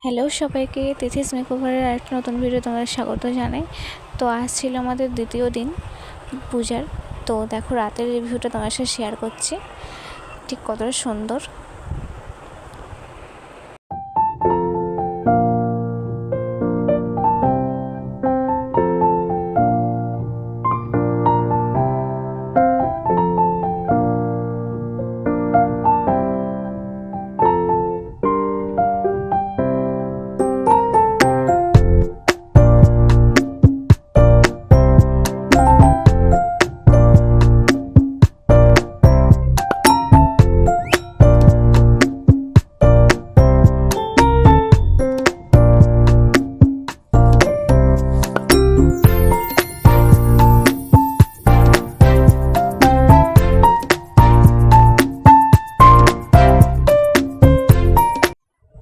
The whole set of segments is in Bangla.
হ্যালো সবাইকে, তিথিস মেকওভারের আরেকটা নতুন ভিডিও তোমাদের স্বাগত জানাই। তো আজ ছিল আমাদের দ্বিতীয় দিন পূজার। তো দেখো রাতের রিভিউটা তোমার সাথে শেয়ার করছি, ঠিক কতটা সুন্দর।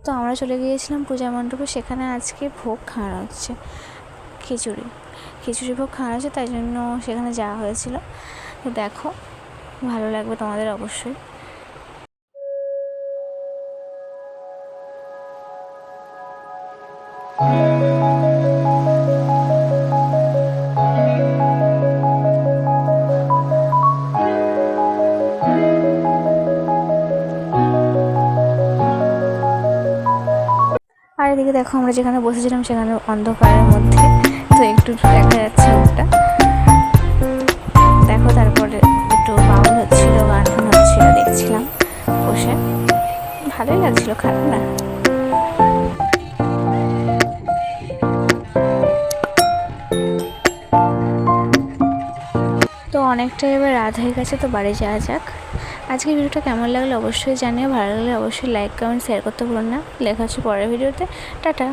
তো আমরা চলে গিয়েছিলাম পূজা মণ্ডপে, সেখানে আজকে ভোগ খাওয়ানো হচ্ছে, খিচুড়ি ভোগ খাওয়ানো হচ্ছে, তাই জন্য সেখানে যাওয়া হয়েছিল। তো দেখো, ভালো লাগবে তোমাদের অবশ্যই। আর এদিকে দেখো, আমরা যেখানে বসেছিলাম সেখানে অন্ধকারের মধ্যে, তো একটু দেখা যাচ্ছে ওটা দেখো। তারপরে একটু বাউল হচ্ছিল, গান টান হচ্ছিল, দেখছিলাম বসে, ভালোই লাগছিল, খারাপ না। তো অনেকটা এবার রাত হয়ে গেছে, তো বাড়ি যাওয়া যাক। আজকে ভিডিওটা কেমন লাগলো অবশ্যই জানিও, ভালো লাগলে অবশ্যই লাইক কমেন্ট শেয়ার করতে ভুলো না। লেখা হচ্ছে পরের ভিডিওতে। টাটা।